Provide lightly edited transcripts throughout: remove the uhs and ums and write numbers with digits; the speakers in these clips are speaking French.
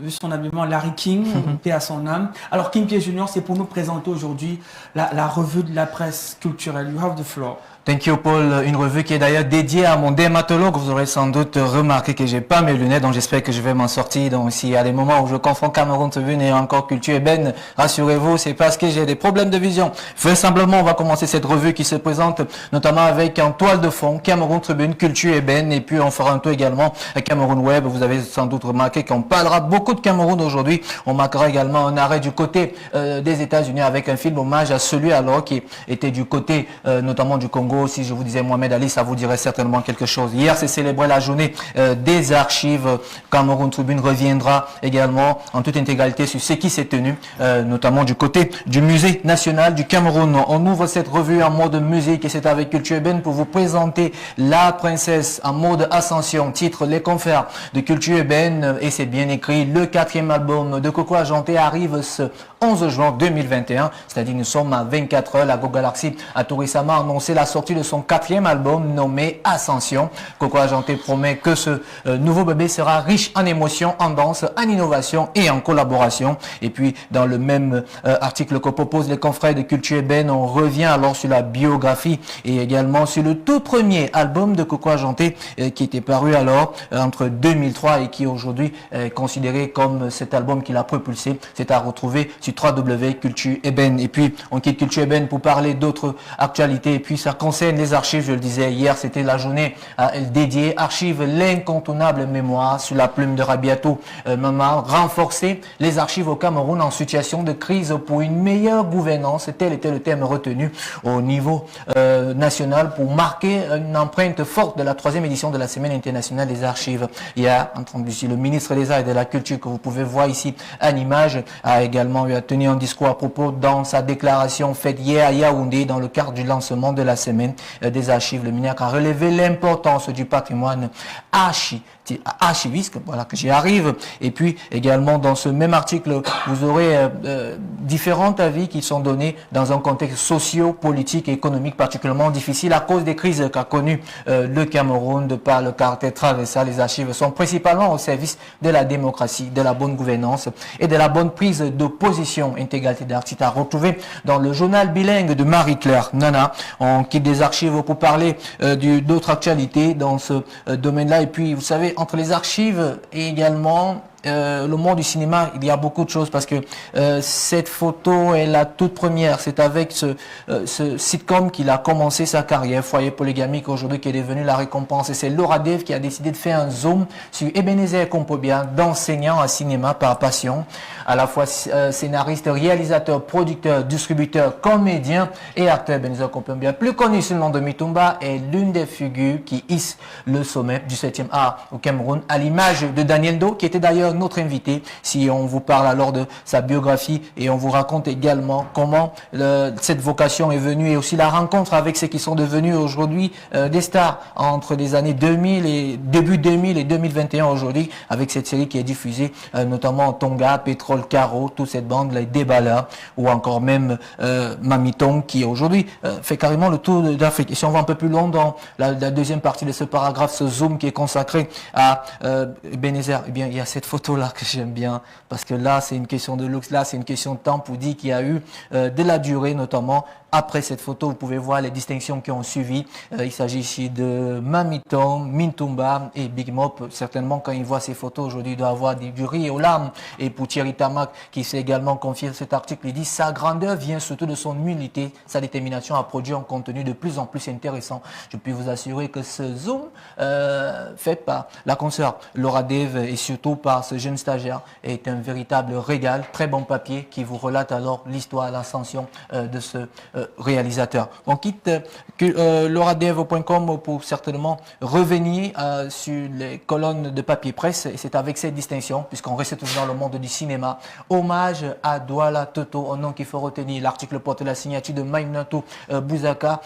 vu son habillement, Larry King, paix à son âme. Alors King Pierre Junior, c'est pour nous présenter aujourd'hui la revue de la presse culturelle. You have the floor. Thank you, Paul. Une revue qui est d'ailleurs dédiée à mon dermatologue. Vous aurez sans doute remarqué que j'ai pas mes lunettes, donc j'espère que je vais m'en sortir. Donc, s'il y a des moments où je confonds Cameroun Tribune et encore Culture Ébène, rassurez-vous, c'est parce que j'ai des problèmes de vision. Vraisemblablement, on va commencer cette revue qui se présente notamment avec en toile de fond Cameroun Tribune, Culture Ébène, et puis on fera un tour également à Cameroun Web. Vous avez sans doute remarqué qu'on parlera beaucoup de Cameroun aujourd'hui. On marquera également un arrêt du côté des États-Unis avec un film hommage à celui alors qui était du côté notamment du Congo. Si je vous disais Mohamed Ali, ça vous dirait certainement quelque chose. Hier, c'est célébré la journée des archives. Cameroun Tribune reviendra également en toute intégralité sur ce qui s'est tenu, notamment du côté du Musée national du Cameroun. On ouvre cette revue en mode musique et c'est avec Culture Ébène pour vous présenter La Princesse en mode ascension. Titre Les Confrères de Culture Ébène et c'est bien écrit. Le 4e album de Coco Argenté arrive ce 11 juin 2021, c'est-à-dire nous sommes à 24 heures. La Go Galaxy a tout récemment annoncé la sortie de son 4e album nommé Ascension. Coco Argenté promet que ce nouveau bébé sera riche en émotions, en danse, en innovation et en collaboration. Et puis dans le même article que proposent les confrères de Culture Ébène, on revient alors sur la biographie et également sur le tout premier album de Coco Argenté qui était paru alors entre 2003 et qui aujourd'hui est considéré comme cet album qui l'a propulsé. C'est à retrouver sur www.culture Ébène. Et puis on quitte Culture Ébène pour parler d'autres actualités et puis ça concerne les archives. Je le disais hier, c'était la journée dédiée archives, l'incontournable mémoire sur la plume de Rabiatou Mama, renforcer les archives au Cameroun en situation de crise pour une meilleure gouvernance. Tel était le thème retenu au niveau national pour marquer une empreinte forte de la 3e édition de la Semaine internationale des archives. Il y a le ministre des Arts et de la Culture que vous pouvez voir ici en image a également tenu un discours à propos dans sa déclaration faite hier à Yaoundé dans le cadre du lancement de la Semaine des archives. Le ministre a relevé l'importance du patrimoine archiviste, voilà que j'y arrive. Et puis également dans ce même article, vous aurez différents avis qui sont donnés dans un contexte socio-politique et économique particulièrement difficile à cause des crises qu'a connu le Cameroun de par le caractère traversal. Les archives sont principalement au service de la démocratie, de la bonne gouvernance et de la bonne prise de position. Intégralité d'articles à retrouver dans le journal bilingue de Marie-Claire Nana. On quitte des archives pour parler d'autres actualités dans ce domaine-là. Et puis, vous savez, entre les archives et également le monde du cinéma, il y a beaucoup de choses parce que cette photo est la toute première. C'est avec ce sitcom qu'il a commencé sa carrière, Foyer polygamique, aujourd'hui qui est devenu la récompense. Et c'est Laura Dave qui a décidé de faire un zoom sur Ebenezer Kompobia, d'enseignant à cinéma par passion, à la fois scénariste, réalisateur, producteur, distributeur, comédien et acteur. Ebenezer Kompobia, plus connu sous le nom de Mitumba, est l'une des figures qui hisse le sommet du 7e art au Cameroun, à l'image de Daniel Do, qui était d'ailleurs notre invité, si on vous parle alors de sa biographie et on vous raconte également comment cette vocation est venue et aussi la rencontre avec ceux qui sont devenus aujourd'hui des stars entre les années 2000 et début 2000 et 2021 aujourd'hui avec cette série qui est diffusée notamment Tonga, Pétrole, Caro, toute cette bande, les Débala ou encore même Mamiton qui aujourd'hui fait carrément le tour d'Afrique. Et si on va un peu plus loin dans la deuxième partie de ce paragraphe, ce zoom qui est consacré à Ebenezer, eh bien il y a cette photo là que j'aime bien parce que là c'est une question de luxe, là c'est une question de temps pour dire qu'il y a eu de la durée notamment. Après cette photo, vous pouvez voir les distinctions qui ont suivi. Il s'agit ici de Mamiton, Mintumba et Big Mop. Certainement, quand il voit ces photos aujourd'hui, il doit avoir du rire aux larmes. Et pour Thierry Tamac, qui s'est également confié cet article, il dit « Sa grandeur vient surtout de son humilité, sa détermination à produire un contenu de plus en plus intéressant. » Je puis vous assurer que ce zoom fait par la consoeur Laura Dave et surtout par ce jeune stagiaire est un véritable régal. Très bon papier qui vous relate alors l'histoire, l'ascension de ce réalisateur. On quitte lauradev.com pour certainement revenir sur les colonnes de papier presse et c'est avec cette distinction, puisqu'on reste toujours dans le monde du cinéma. Hommage à Douala Toto, un nom qu'il faut retenir. L'article porte la signature de Maïmnatou Bouzaka.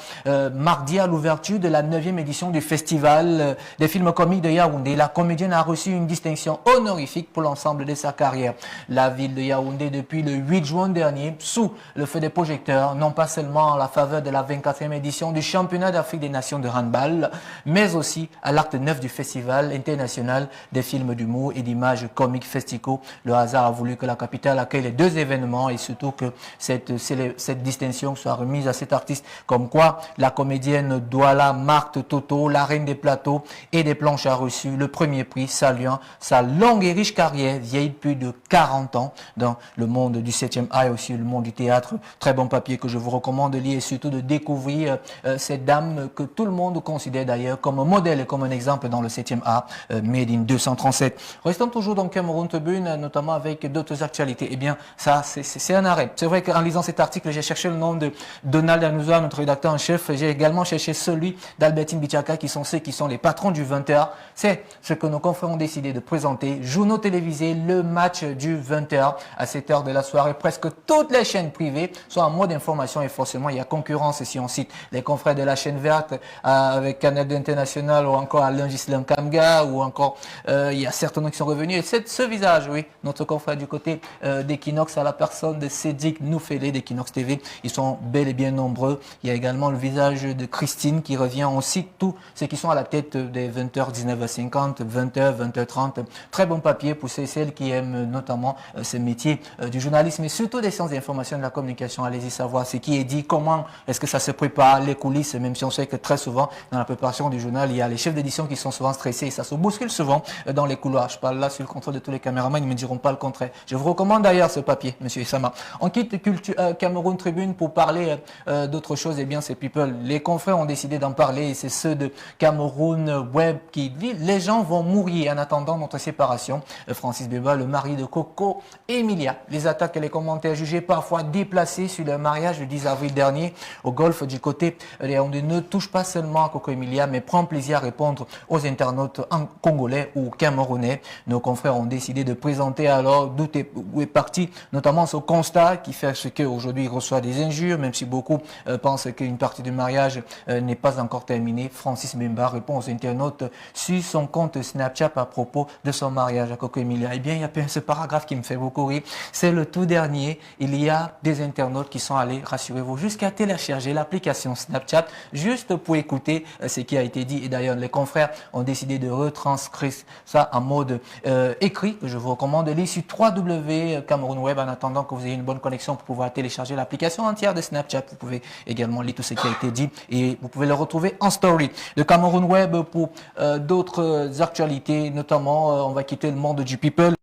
Mardi à l'ouverture de la 9e édition du festival des films comiques de Yaoundé, la comédienne a reçu une distinction honorifique pour l'ensemble de sa carrière. La ville de Yaoundé, depuis le 8 juin dernier, sous le feu des projecteurs, non pas seulement seulement à la faveur de la 24e édition du championnat d'Afrique des Nations de handball, mais aussi à l'acte 9 du festival international des films d'humour et d'images comiques Festico. Le hasard a voulu que la capitale accueille les deux événements et surtout que cette distinction soit remise à cet artiste. Comme quoi, la comédienne Douala Marthe Toto, la reine des plateaux et des planches, a reçu le premier prix saluant sa longue et riche carrière, vieille de plus de 40 ans dans le monde du 7e art et aussi le monde du théâtre. Très bon papier que je vous recommande de lire et surtout de découvrir cette dame que tout le monde considère d'ailleurs comme un modèle et comme un exemple dans le 7e art, Made in 237. Restons toujours dans Cameroun Tribune, notamment avec d'autres actualités. Eh bien, ça, c'est un arrêt. C'est vrai qu'en lisant cet article, j'ai cherché le nom de Donald Anouza, notre rédacteur en chef. J'ai également cherché celui d'Albertine Bichaka, qui sont ceux qui sont les patrons du 20h. C'est ce que nos confrères ont décidé de présenter. Journaux télévisés, le match du 20h à 7h de la soirée. Presque toutes les chaînes privées sont en mode information et forcément, il y a concurrence si on cite les confrères de la chaîne verte avec Canal International ou encore Alain Gislen Kamga ou encore il y a certains qui sont revenus. Et c'est ce visage, oui, notre confrère du côté d'Equinox à la personne de Cédric Noufélé d'Equinox TV. Ils sont bel et bien nombreux. Il y a également le visage de Christine qui revient. On cite tous ceux qui sont à la tête des 20h, 19h50, 20h, 20h30. Très bon papier pour celles qui aiment notamment ce métier du journalisme et surtout des sciences d'information et de la communication. Allez-y savoir ce qui est dit, comment est-ce que ça se prépare, les coulisses, même si on sait que très souvent dans la préparation du journal, il y a les chefs d'édition qui sont souvent stressés et ça se bouscule souvent dans les couloirs. Je parle là sur le contrôle de tous les caméramans, ils ne me diront pas le contraire. Je vous recommande d'ailleurs ce papier, monsieur Issama. On quitte Cameroun Tribune pour parler d'autre chose. Eh bien, c'est People. Les confrères ont décidé d'en parler et c'est ceux de Cameroun Web qui disent les gens vont mourir en attendant notre séparation. Francis Beba, le mari de Coco Emilia. Les attaques et les commentaires jugés parfois déplacés sur le mariage du 10 avril dernier au golfe du côté Yaoundé ne touche pas seulement à Coco Emilia, mais prend plaisir à répondre aux internautes congolais ou camerounais. Nos confrères ont décidé de présenter alors d'où est parti notamment ce constat qui fait ce qu'aujourd'hui il reçoit des injures, même si beaucoup pensent qu'une partie du mariage n'est pas encore terminée. Francis Bemba répond aux internautes sur son compte Snapchat à propos de son mariage à Coco Emilia. Eh bien, il y a ce paragraphe qui me fait beaucoup rire. C'est le tout dernier. Il y a des internautes qui sont allés, rassurez-vous, jusqu'à télécharger l'application Snapchat juste pour écouter ce qui a été dit. Et d'ailleurs, les confrères ont décidé de retranscrire ça en mode écrit, que je vous recommande de lire sur www.Cameroun Web en attendant que vous ayez une bonne connexion pour pouvoir télécharger l'application entière de Snapchat. Vous pouvez également lire tout ce qui a été dit et vous pouvez le retrouver en story. Le Cameroun Web pour d'autres actualités, notamment on va quitter le monde du people.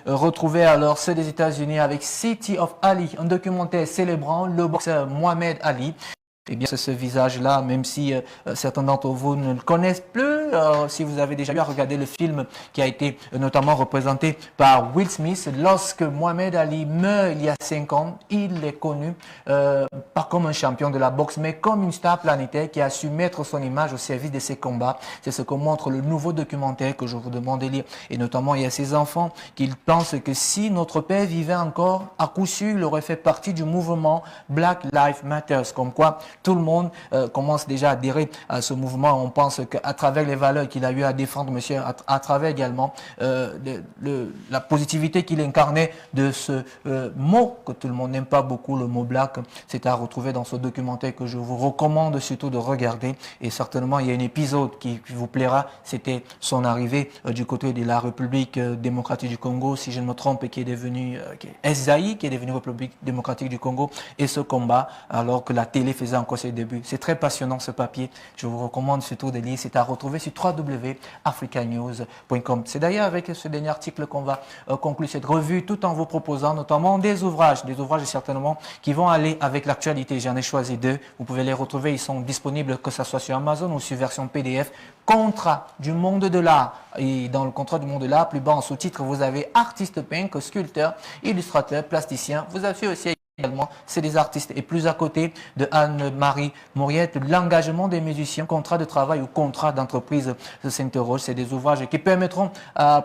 Retrouver alors ceux des États-Unis avec City of Ali, un documentaire célébrant le boxeur Mohamed Ali. Eh bien, c'est ce visage-là, même si certains d'entre vous ne le connaissent plus, si vous avez déjà eu à regarder le film qui a été notamment représenté par Will Smith, lorsque Mohamed Ali meurt il y a 5 ans, il est connu pas comme un champion de la boxe, mais comme une star planétaire qui a su mettre son image au service de ses combats. C'est ce que montre le nouveau documentaire que je vous demande de lire. Et notamment, il y a ces enfants qui pensent que si notre père vivait encore, à coup sûr, il aurait fait partie du mouvement Black Lives Matter, comme quoi tout le monde commence déjà à adhérer à ce mouvement. On pense qu'à travers les valeurs qu'il a eu à défendre, monsieur, à travers également la positivité qu'il incarnait de ce mot que tout le monde n'aime pas beaucoup, le mot black, c'est à retrouver dans ce documentaire que je vous recommande surtout de regarder. Et certainement, il y a un épisode qui vous plaira, c'était son arrivée du côté de la République démocratique du Congo, si je ne me trompe, et qui est devenu Esaïe, qui est devenu République démocratique du Congo, et ce combat, alors que la télé faisait encore ses débuts. C'est très passionnant ce papier. Je vous recommande surtout de lire. C'est à retrouver sur www.africanews.com. C'est d'ailleurs avec ce dernier article qu'on va conclure cette revue tout en vous proposant notamment des ouvrages certainement qui vont aller avec l'actualité. J'en ai choisi 2. Vous pouvez les retrouver. Ils sont disponibles que ce soit sur Amazon ou sur version PDF. Contrat du monde de l'art. Et dans le contrat du monde de l'art, plus bas en sous-titre, vous avez artiste peintre, sculpteur, illustrateur, plasticien. Vous avez aussi également, c'est des artistes. Et plus à côté de Anne-Marie Mauriette, l'engagement des musiciens, contrat de travail ou contrat d'entreprise s'interroge. C'est des ouvrages qui permettront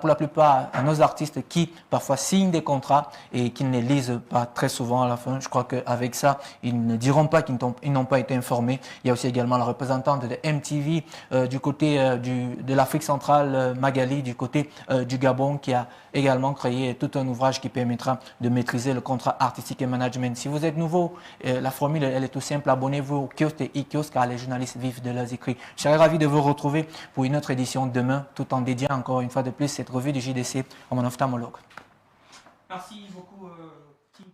pour la plupart à nos artistes qui parfois signent des contrats et qui ne les lisent pas très souvent à la fin. Je crois qu'avec ça, ils ne diront pas qu'ils n'ont pas été informés. Il y a aussi également la représentante de MTV du côté de l'Afrique centrale, Magali, du côté du Gabon, qui a également créé tout un ouvrage qui permettra de maîtriser le contrat artistique et management semaine. Si vous êtes nouveau, la formule elle est tout simple. Abonnez-vous au kiosque et e-kiosque car les journalistes vivent de leurs écrits. Je serais ravi de vous retrouver pour une autre édition demain, tout en dédiant encore une fois de plus cette revue du JDC à mon ophtalmologue. Merci beaucoup, Kim.